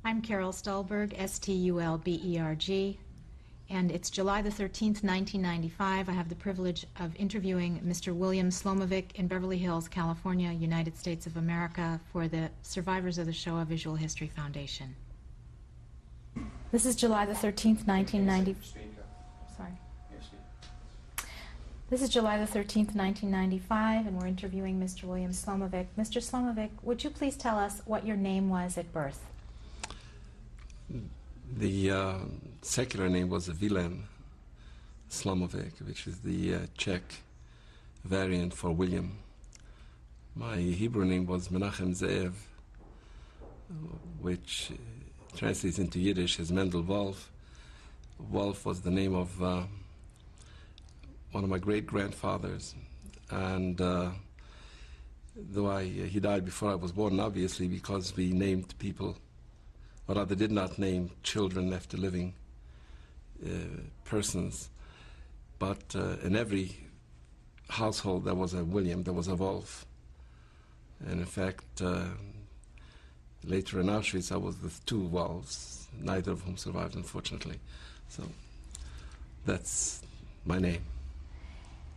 I'm Carol Stulberg, Stulberg, and it's July the 13th, 1995. I have the privilege of interviewing Mr. William Slomovic in Beverly Hills, California, United States of America, for the Survivors of the Shoah Visual History Foundation. This is July the 13th, 1990. Sorry. This is July the 13th, 1995, and we're interviewing Mr. William Slomovic. Mr. Slomovic, would you please tell us what your name was at birth? The secular name was Willem Slomovic, which is the Czech variant for William. My Hebrew name was Menachem Ze'ev, which translates into Yiddish as Mendel Wolf. Wolf was the name of one of my great-grandfathers, and though he died before I was born, obviously, because we named people, or rather did not name children after living persons. But in every household there was a William, there was a Wolf. And in fact, later in Auschwitz I was with two Wolves, neither of whom survived, unfortunately. So that's my name.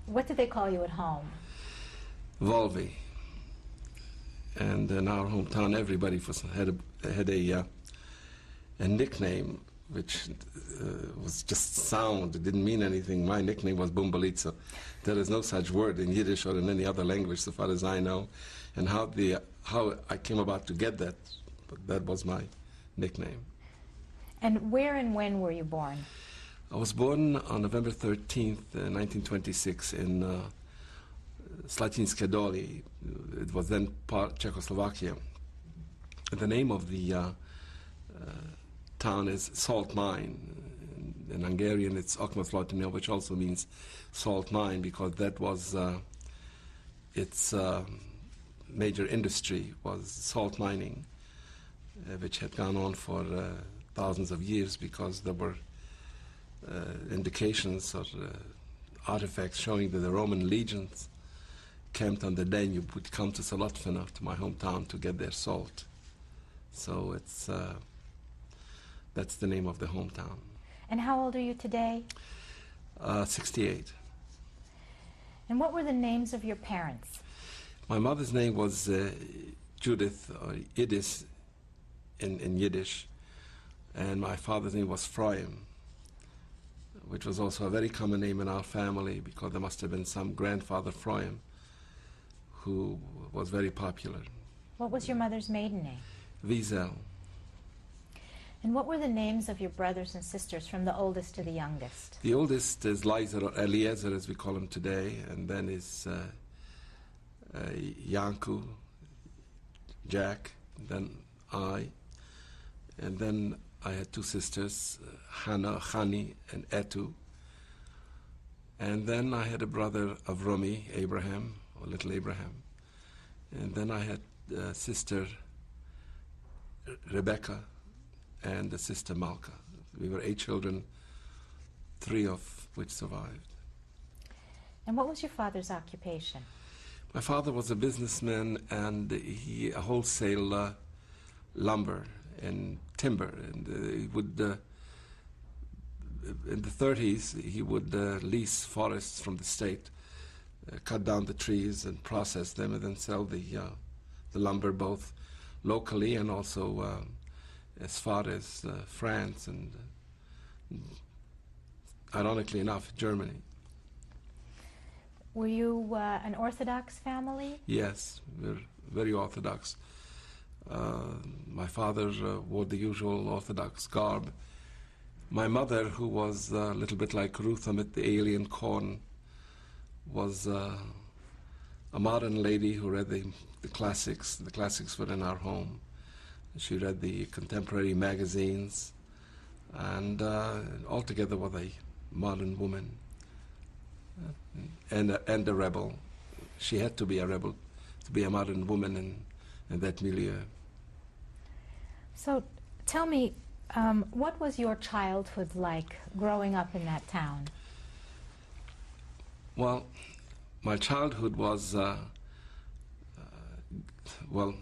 What did they call you at home? Wolvi. And in our hometown everybody had a nickname which was just sound. It didn't mean anything. My nickname was Bumbalitsa. There is no such word in Yiddish or in any other language, so far as I know. And how I came about to get that, but that was my nickname. And where and when were you born? I was born on November 13th, 1926, in Slatinske Doli. It was then part Czechoslovakia. The name of the town is Salt Mine. In Hungarian it's Okmaszlotino, which also means salt mine, because that was its major industry, was salt mining, which had gone on for thousands of years, because there were indications or artifacts showing that the Roman legions camped on the Danube would come to Solotvino, to my hometown, to get their salt. So it's that's the name of the hometown. And how old are you today? 68. And what were the names of your parents? My mother's name was Judith, or Idis in Yiddish, and my father's name was Froim, which was also a very common name in our family, because there must have been some grandfather Froim who was very popular. What was your mother's maiden name? Wiesel. And what were the names of your brothers and sisters, from the oldest to the youngest? The oldest is Leiser, or Eliezer as we call him today, and then is Yanku, Jack, then I, and then I had two sisters, Hannah, Hani, and Etu. And then I had a brother Avromi, Abraham, or little Abraham. And then I had a sister Rebecca and a sister Malka. We were 8 children, 3 of which survived. And what was your father's occupation? My father was a businessman, and he wholesale lumber and timber, and he would in the 30s he would lease forests from the state, cut down the trees and process them, and then sell the lumber both locally and also as far as France and ironically enough Germany. Were you an Orthodox family? Yes, we're very Orthodox. My father wore the usual Orthodox garb. My mother, who was a little bit like Ruth amid the alien corn, was a modern lady who read the classics. The classics were in our home. She read the contemporary magazines, and altogether was a modern woman and a rebel. She had to be a rebel to be a modern woman in that milieu. So tell me, what was your childhood like growing up in that town? Well, my childhood was, well,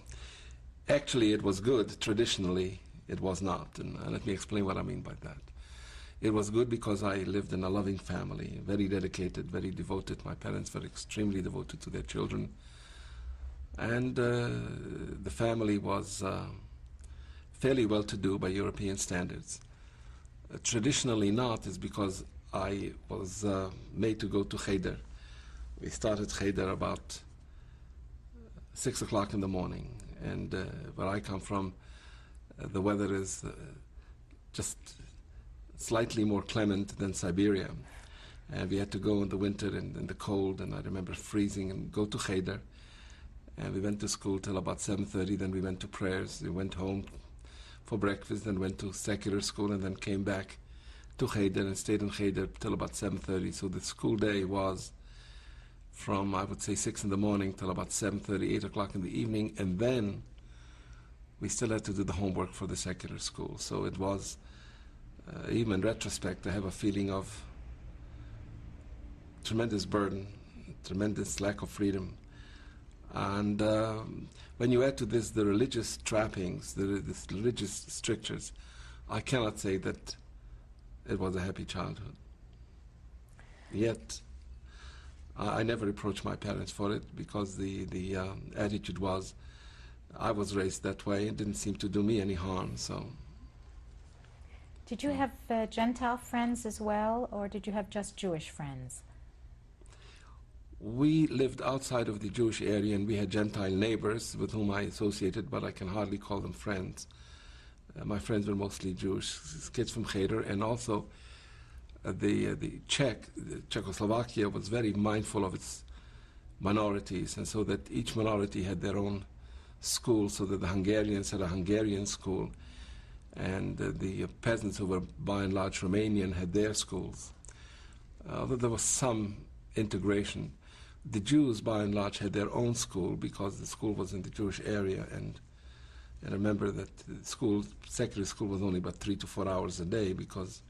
actually it was good traditionally. it was not. And let me explain what I mean by that. It was good because I lived in a loving family, very dedicated, very devoted. My parents were extremely devoted to their children. And the family was fairly well-to-do by European standards. Traditionally not, is because I was made to go to Cheder. We started Cheder about 6 o'clock in the morning. And where I come from, the weather is just slightly more clement than Siberia. And we had to go in the winter and in the cold, and I remember freezing, and go to Cheder. And we went to school till about 7:30, then we went to prayers. We went home for breakfast, then went to secular school, and then came back to Cheder and stayed in Cheder till about 7:30. So the school day was from, I would say, 6 in the morning till about 7:30, 8 o'clock in the evening, and then we still had to do the homework for the secular school. So it was, even in retrospect, I have a feeling of tremendous burden, tremendous lack of freedom. And when you add to this the religious trappings, the religious strictures, I cannot say that it was a happy childhood. Yet, I never reproached my parents for it, because the attitude was, I was raised that way. It didn't seem to do me any harm. So, Did you have Gentile friends as well, or did you have just Jewish friends? we lived outside of the Jewish area, and we had Gentile neighbors with whom I associated, but I can hardly call them friends. My friends were mostly Jewish, kids from Cheder, and also the Czechoslovakia was very mindful of its minorities, and so that each minority had their own school, so that the Hungarians had a Hungarian school, and the peasants, who were by and large Romanian, had their schools. Although there was some integration, the Jews by and large had their own school, because the school was in the Jewish area, and I remember that the school, secular school, was only about 3 to 4 hours a day, because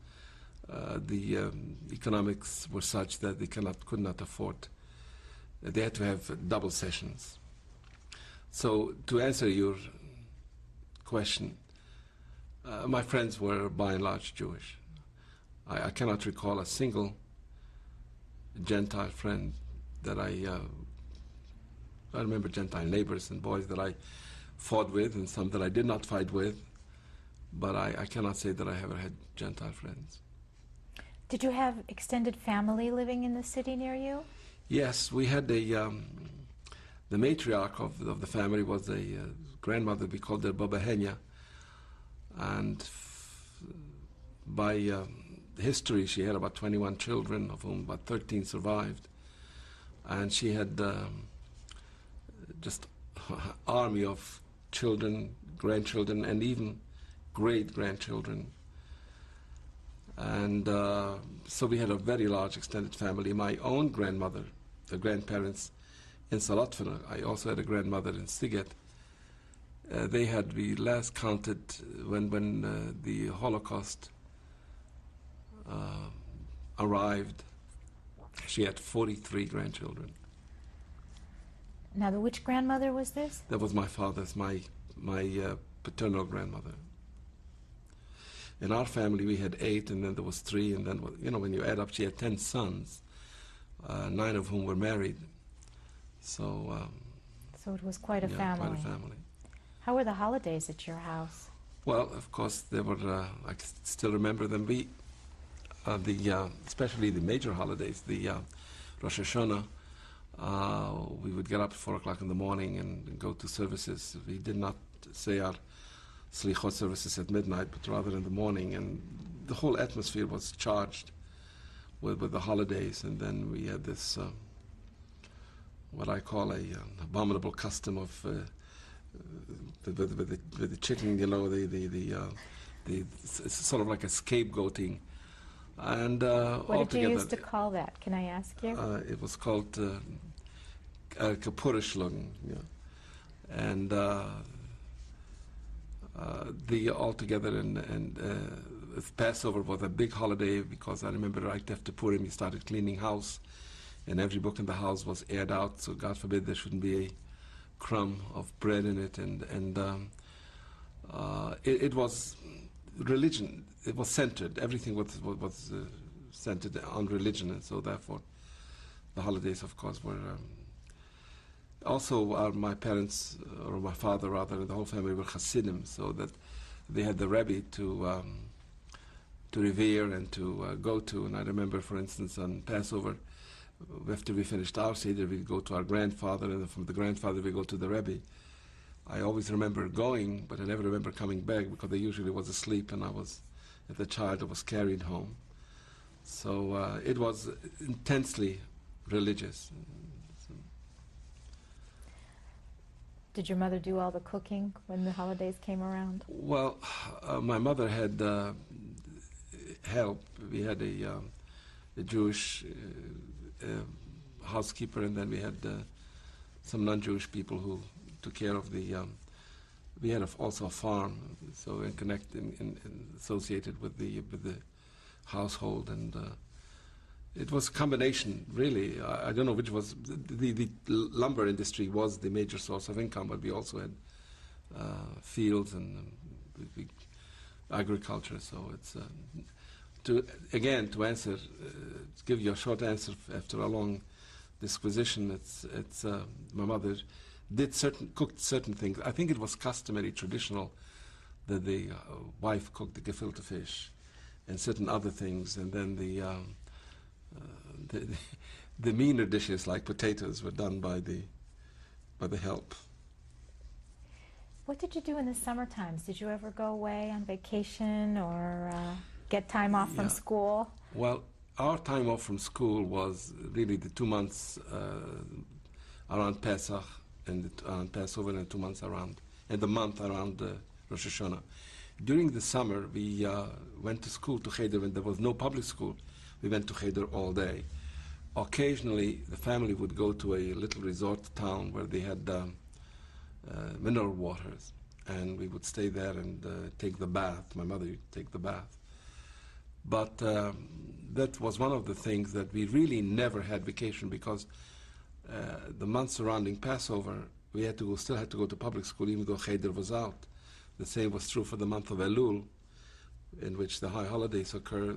the economics were such that they could not afford. They had to have double sessions. So to answer your question, my friends were by and large Jewish. I cannot recall a single Gentile friend that I remember Gentile neighbors and boys that I fought with, and some that I did not fight with, but I cannot say that I ever had Gentile friends. Did you have extended family living in the city near you? Yes, we had the matriarch of the family was a grandmother. We called her Baba Henya, and by history she had about 21 children, of whom about 13 survived, and she had just an army of children, grandchildren, and even great-grandchildren. And so we had a very large extended family. My own grandmother, the grandparents in Salatfana, I also had a grandmother in Sziget. They had, we last counted when the Holocaust arrived, she had 43 grandchildren. Now, which grandmother was this? That was my father's, my paternal grandmother. In our family, we had 8, and then there was 3, and then, you know, when you add up, she had 10 sons, 9 of whom were married. So it was quite a yeah, family. Quite a family. How were the holidays at your house? Well, of course, they were. I can still remember them. We, especially the major holidays, the Rosh Hashanah. We would get up at 4 o'clock in the morning and go to services. We did not say our Slichot services at midnight, but rather in the morning, and the whole atmosphere was charged with the holidays. And then we had this, what I call a abominable custom of with the chicken, you know, it's sort of like a scapegoating. And what did you used to call that? Can I ask you? It was called Kapurishlugen, yeah. And the altogether, and Passover was a big holiday, because I remember right after Purim we started cleaning house, and every book in the house was aired out, so God forbid there shouldn't be a crumb of bread in it. And It was religion. It was centered. Everything was centered on religion, and so therefore, the holidays, of course, were. Also, my parents, or my father rather, and the whole family were Hasidim, so that they had the Rebbe to revere and to go to. And I remember, for instance, on Passover, after we finished our Seder, we'd go to our grandfather, and from the grandfather we go to the Rebbe. I always remember going, but I never remember coming back because I usually was asleep, and as a child, I was carried home. So it was intensely religious. Did your mother do all the cooking when the holidays came around? Well, my mother had help. We had a Jewish housekeeper, and then we had some non-Jewish people who took care of the. We had also a farm, so associated with the household, and it was a combination, really. I don't know which was the lumber industry was the major source of income, but we also had fields and agriculture. So it's to answer, to give you a short answer after a long disquisition. It's my mother cooked certain things. I think it was customary, traditional, that the wife cooked the gefilte fish and certain other things, and then the meaner dishes like potatoes were done by the help. What did you do in the summer times? Did you ever go away on vacation or get time off from school? Well, our time off from school was really the 2 months around Pesach and around Passover, and 2 months around, and the month around Rosh Hashanah. During the summer, we went to school, to Cheder, when there was no public school. We went to Cheder all day. Occasionally, the family would go to a little resort town where they had mineral waters, and we would stay there and take the bath. My mother would take the bath. But that was one of the things that we really never had vacation, because the month surrounding Passover, we still had to go to public school, even though Cheder was out. The same was true for the month of Elul, in which the high holidays occur.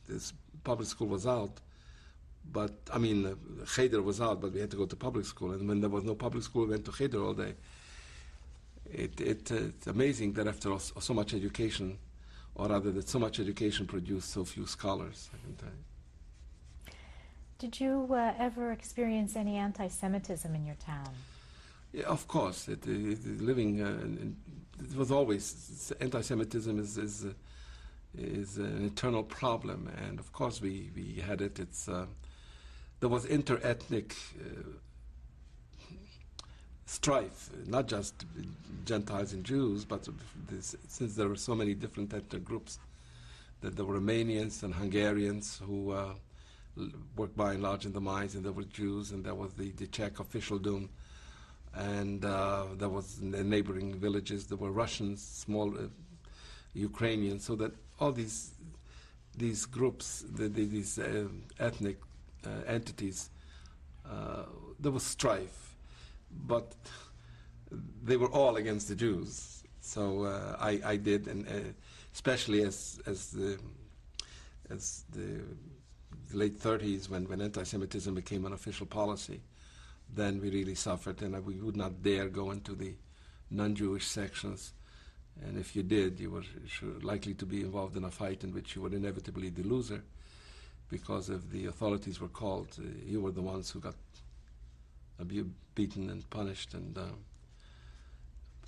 This public school was out, but Cheder was out, but we had to go to public school. And when there was no public school, we went to Cheder all day. It's amazing that after so much education, or rather that so much education produced so few scholars, I can tell you. Did you ever experience any anti-Semitism in your town? Yeah, of course. It was always, anti-Semitism is an eternal problem, and of course we had it. There was inter-ethnic strife, not just Gentiles and Jews, but since there were so many different ethnic groups, that there were Romanians and Hungarians who worked by and large in the mines, and there were Jews, and there was the Czech officialdom, and there was in the neighboring villages, there were Russians, small Ukrainians, so that all these groups, these ethnic entities, there was strife, but they were all against the Jews. So I did, and especially as the late 30s, when anti-Semitism became an official policy, then we really suffered, and we would not dare go into the non-Jewish sections. And if you did, you were likely to be involved in a fight in which you were inevitably the loser, because if the authorities were called, you were the ones who got beaten and punished. And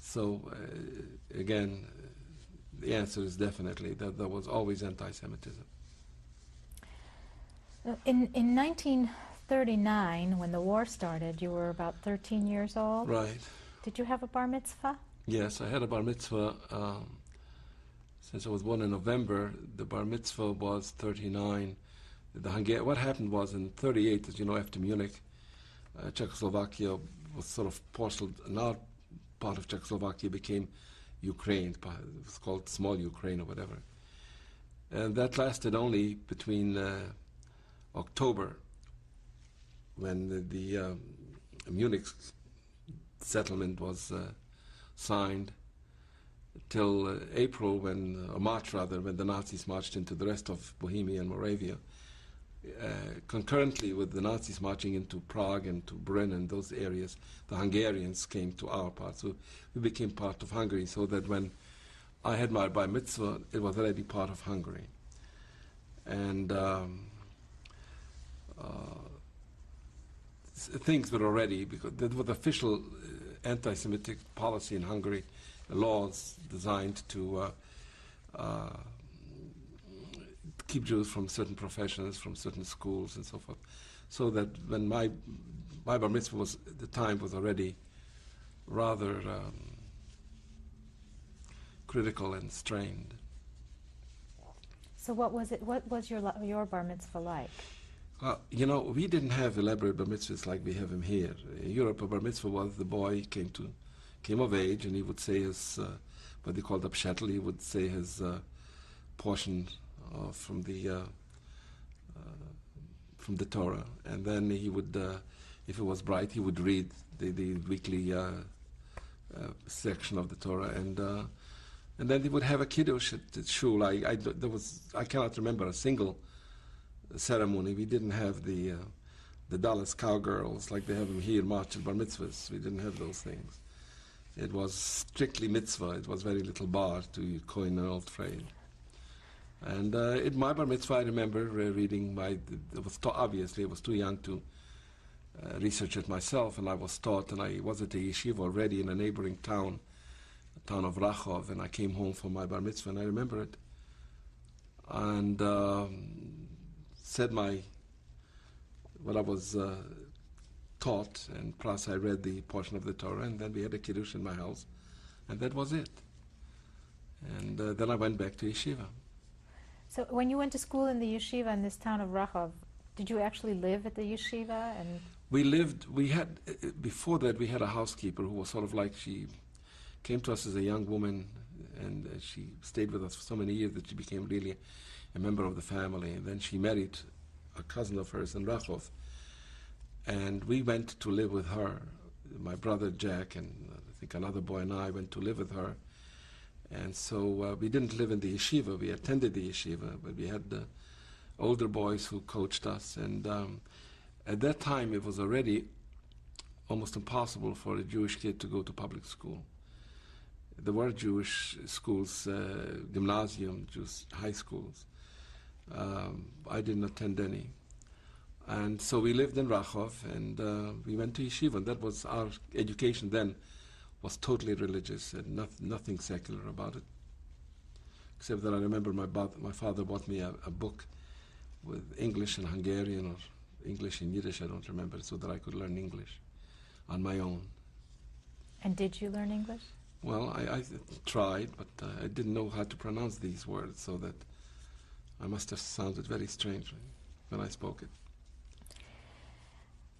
so, again, the answer is definitely that there was always anti-Semitism. In 1939, when the war started, you were about 13 years old. Right. Did you have a bar mitzvah? Yes, I had a bar mitzvah. Since I was born in November, the bar mitzvah was 39. What happened was in 38, as you know, after Munich, Czechoslovakia was sort of parceled. Now part of Czechoslovakia became Ukraine. It was called Small Ukraine or whatever. And that lasted only between October, when the Munich settlement was signed, till April, or March rather, when the Nazis marched into the rest of Bohemia and Moravia. Concurrently with the Nazis marching into Prague and to Brno and those areas, the Hungarians came to our part. So we became part of Hungary, so that when I had my bar mitzvah, it was already part of Hungary. And things were already, because there was official anti-Semitic policy in Hungary, laws designed to keep Jews from certain professions, from certain schools and so forth. So that when my bar mitzvah was, at the time, was already rather critical and strained. So what was it? What was your bar mitzvah like? You know, we didn't have elaborate bar mitzvahs like we have them here. In Europe, a bar mitzvah was the boy came of age, and he would say his, what they called a pshetel, he would say his portion from the Torah, and then he would, if it was bright, he would read the weekly section of the Torah, and then he would have a kiddush at shul. I cannot remember a single ceremony. We didn't have the Dallas cowgirls like they have them here, march at bar mitzvahs. We didn't have those things. It was strictly mitzvah. It was very little bar, to coin an old phrase. And in my bar mitzvah, I remember reading obviously I was too young to research it myself, and I was taught, and I was at a yeshiva already in a neighboring town, the town of Rachov, and I came home for my bar mitzvah, and I remember it. And said what I was taught, and plus I read the portion of the Torah, and then we had a kiddush in my house, and that was it. And then I went back to yeshiva. So when you went to school in the yeshiva in this town of Rachov, did you actually live at the yeshiva? And before that we had a housekeeper who was sort of like, she came to us as a young woman, and she stayed with us for so many years that she became really a member of the family. And then she married a cousin of hers in Rachov, and we went to live with her. My brother Jack and I think another boy and I went to live with her. And so we didn't live in the yeshiva. We attended the yeshiva, but we had older boys who coached us. And at that time, it was already almost impossible for a Jewish kid to go to public school. There were Jewish schools, gymnasium, Jewish high schools. I didn't attend any. And so we lived in Rachov, and we went to yeshiva. And that was our education then. Was totally religious, and nothing secular about it. Except that I remember my father bought me a book with English and Hungarian, or English and Yiddish, I don't remember, so that I could learn English on my own. And did you learn English? Well, I tried, but I didn't know how to pronounce these words, so that I must have sounded very strangely when I spoke it.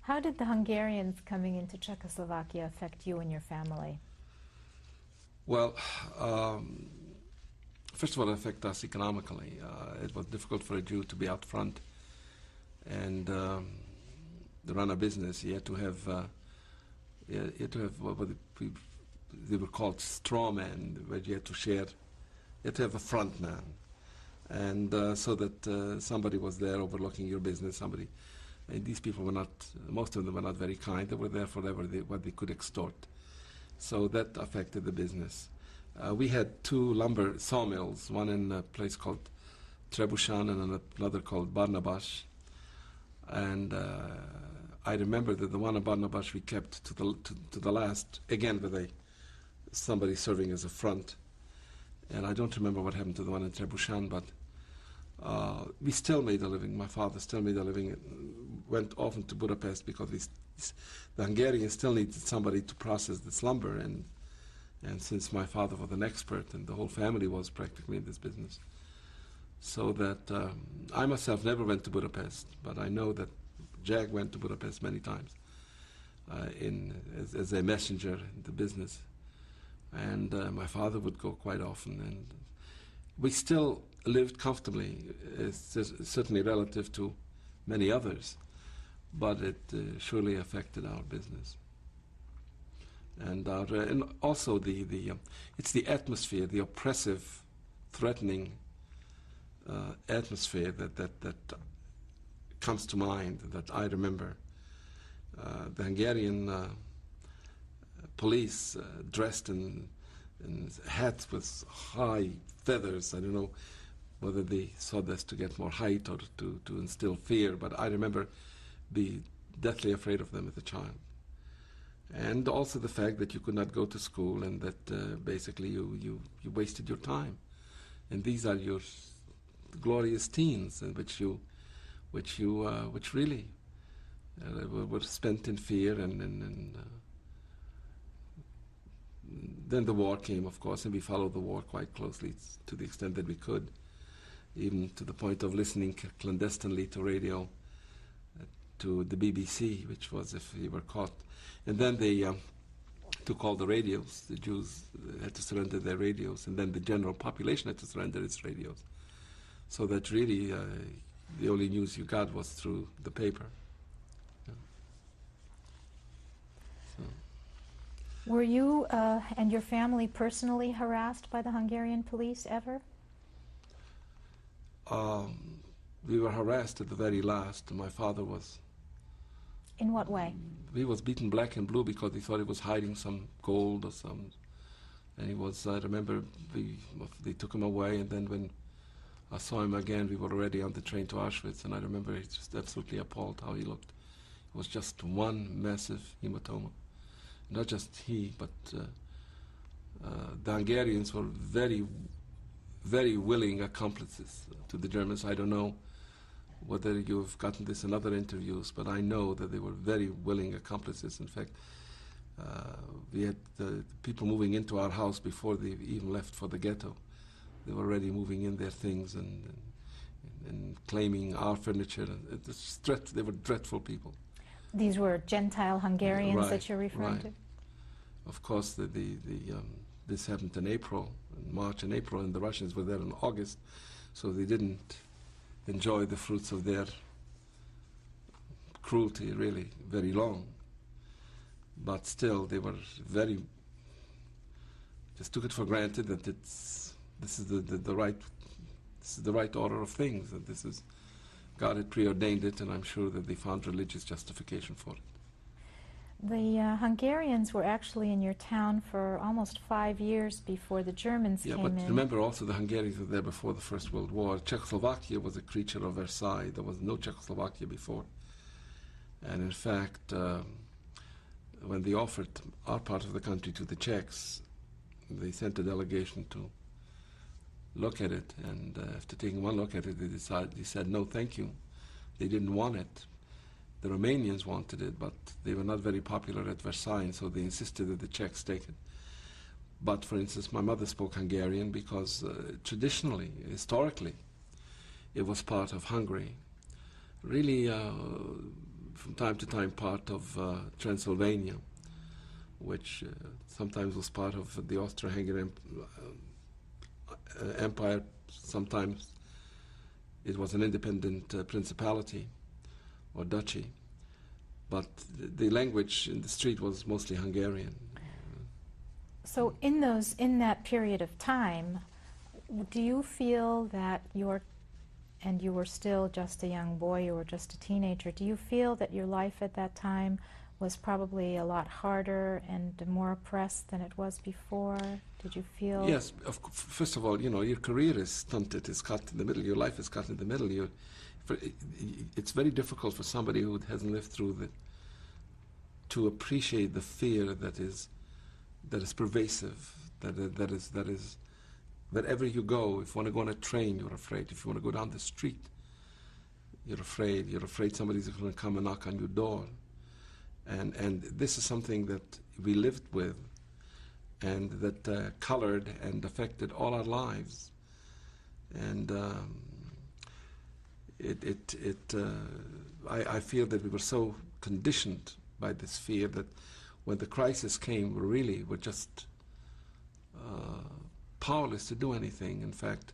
How did the Hungarians coming into Czechoslovakia affect you and your family? Well, first of all, it affected us economically. It was difficult for a Jew to be out front and run a business. You had to have what they were called straw men, where you had to share. You had to have a front man, and so that somebody was there overlooking your business. And these people were not, most of them were not very kind. They were there for what they could extort. So that affected the business. We had two lumber sawmills, one in a place called Trebushan and another called Barnabash. And I remember that the one in Barnabash we kept to the last, again with somebody serving as a front. And I don't remember what happened to the one in Trebushan, but we still made a living. My father still made a living. Went often to Budapest because the Hungarians still needed somebody to process this lumber, and since my father was an expert and the whole family was practically in this business, so that I myself never went to Budapest, but I know that Jack went to Budapest many times as a messenger in the business, and my father would go quite often, and we still lived comfortably, certainly relative to many others, but it surely affected our business. and also it's the atmosphere, the oppressive, threatening atmosphere that comes to mind, that I remember. The Hungarian police dressed in hats with high feathers. I don't know whether they saw this to get more height or to instill fear, but I remember being deathly afraid of them as a child. And also the fact that you could not go to school, and that basically you wasted your time. And these are your glorious teens, in which really were spent in fear, and then the war came, of course, and we followed the war quite closely to the extent that we could, even to the point of listening clandestinely to radio, to the BBC, which was if you were caught. And then they took all the radios. The Jews had to surrender their radios, and then the general population had to surrender its radios. So that really the only news you got was through the paper. Yeah. So. Were you and your family personally harassed by the Hungarian police ever? We were harassed at the very last. My father was. In what way? He was beaten black and blue because he thought he was hiding some gold or some. And he was, I remember, they took him away, and then when I saw him again, we were already on the train to Auschwitz, and I remember he just absolutely appalled how he looked. It was just one massive hematoma. Not just he, but the Hungarians were very, very willing accomplices to the Germans. I don't know whether you've gotten this in other interviews, but I know that they were very willing accomplices. In fact, we had the people moving into our house before they even left for the ghetto. They were already moving in their things and claiming our furniture. They were dreadful people. These were Gentile Hungarians Right, that you're referring right. to? Of course, this happened in April, in March and April, and the Russians were there in August, so they didn't enjoy the fruits of their cruelty really very long. But still, they were just took it for granted that this is the right order of things, that this is God had preordained it, and I'm sure that they found religious justification for it. The Hungarians were actually in your town for almost 5 years before the Germans Yeah, came but in. remember also the Hungarians were there before the First World War. Czechoslovakia was a creature of Versailles. There was no Czechoslovakia before. And in fact, when they offered our part of the country to the Czechs, they sent a delegation to look at it, and after taking one look at it, they said, no, thank you. They didn't want it. The Romanians wanted it, but they were not very popular at Versailles, so they insisted that the Czechs take it. But, for instance, my mother spoke Hungarian because traditionally, historically, it was part of Hungary. Really, from time to time, part of Transylvania, which sometimes was part of the Austro-Hungarian Empire. Sometimes it was an independent principality or duchy, but the language in the street was mostly Hungarian. So in that period of time, do you feel that and you were still just a young boy, you were just a teenager, do you feel that your life at that time was probably a lot harder and more oppressed than it was before? Did you feel? Yes, first of all, your career is stunted, it's cut in the middle, your life is cut in the middle. It's very difficult for somebody who hasn't lived through to appreciate the fear that is pervasive, that is wherever you go. If you want to go on a train, you're afraid. If you want to go down the street, you're afraid. You're afraid somebody's going to come and knock on your door. And this is something that we lived with, and that colored and affected all our lives. And I feel that we were so conditioned by this fear that when the crisis came, we were just powerless to do anything. In fact,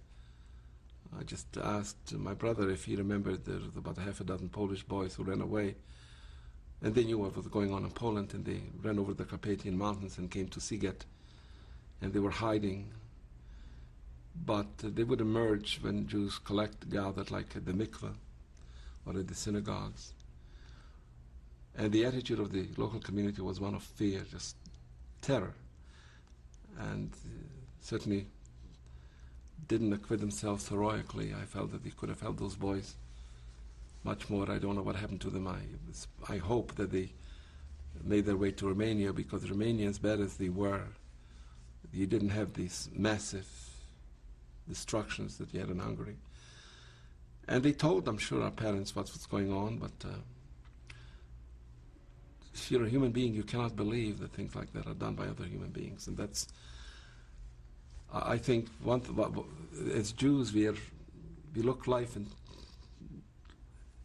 I just asked my brother if he remembered there was about half a dozen Polish boys who ran away And they knew what was going on in Poland, and they ran over the Carpathian Mountains and came to Siget, and they were hiding. But they would emerge when Jews gathered, like at the mikveh or at the synagogues. And the attitude of the local community was one of fear, just terror. And certainly didn't acquit themselves heroically. I felt that they could have helped those boys much more. I don't know what happened to them. I hope that they made their way to Romania, because Romania, as bad as they were, you didn't have these massive destructions that you had in Hungary. And they told, I'm sure, our parents what's going on, but if you're a human being, you cannot believe that things like that are done by other human beings. And that's, I think, as Jews, we look life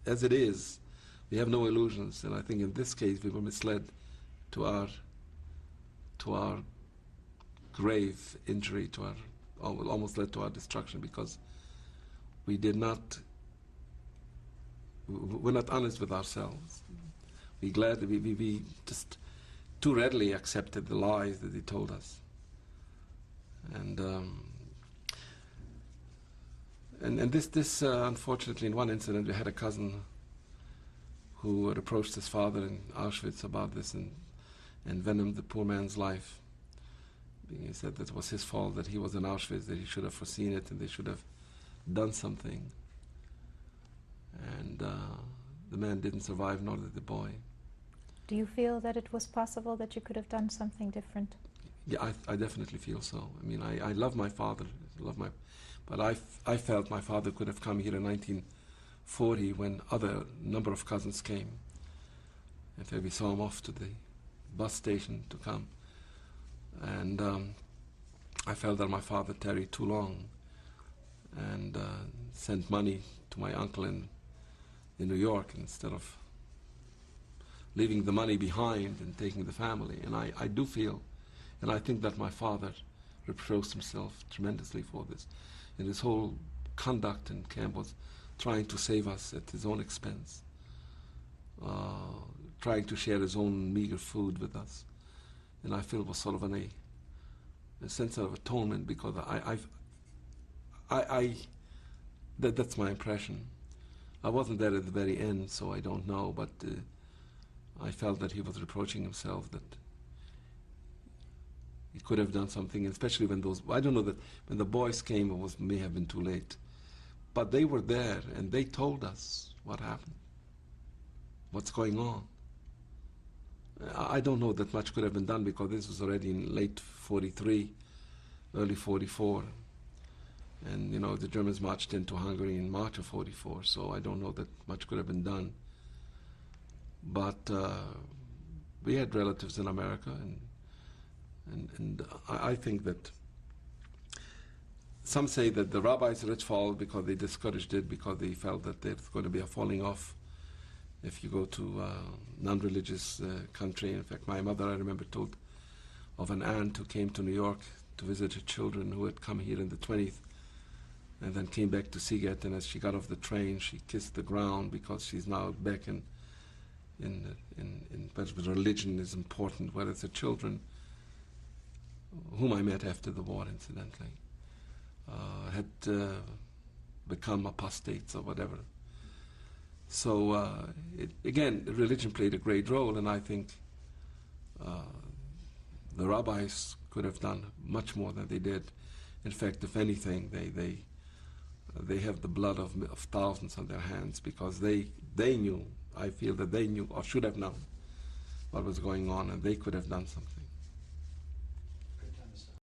as it is. We have no illusions, and I think in this case we were misled to our grave injury, almost led to our destruction, because we're not honest with ourselves. We just too readily accepted the lies that they told us, and this unfortunately, in one incident, we had a cousin who had approached his father in Auschwitz about this and envenomed the poor man's life. He said that it was his fault that he was in Auschwitz, that he should have foreseen it and they should have done something. And the man didn't survive, nor did the boy. Do you feel that it was possible that you could have done something different? Yeah, I definitely feel so. I mean, I love my father, but I felt my father could have come here in 1940 when other number of cousins came. In fact, we saw him off to the bus station to come. And I felt that my father tarried too long and sent money to my uncle in New York instead of leaving the money behind and taking the family. And I do feel, and I think that my father reproached himself tremendously for this. And his whole conduct in camp was trying to save us at his own expense, trying to share his own meager food with us. And I feel it was sort of a sense of atonement, because that's my impression. I wasn't there at the very end, so I don't know, but I felt that he was reproaching himself, that he could have done something, especially when I don't know, that when the boys came, it may have been too late. But they were there, and they told us what happened, what's going on. I don't know that much could have been done, because this was already in late 43, early 44. And, you know, the Germans marched into Hungary in March of 44, so I don't know that much could have been done. But we had relatives in America, and I think that some say that the rabbis let it fall because they discouraged it, because they felt that there's going to be a falling off if you go to a non-religious country. In fact, my mother, I remember, told of an aunt who came to New York to visit her children, who had come here in the 20th and then came back to Siget, and as she got off the train, she kissed the ground, because she's now back in but religion is important, whereas the children, whom I met after the war, incidentally, had become apostates or whatever. So again, religion played a great role, and I think the rabbis could have done much more than they did. In fact, if anything, they have the blood of thousands on their hands, because they knew, I feel that they knew, or should have known, what was going on, and they could have done something.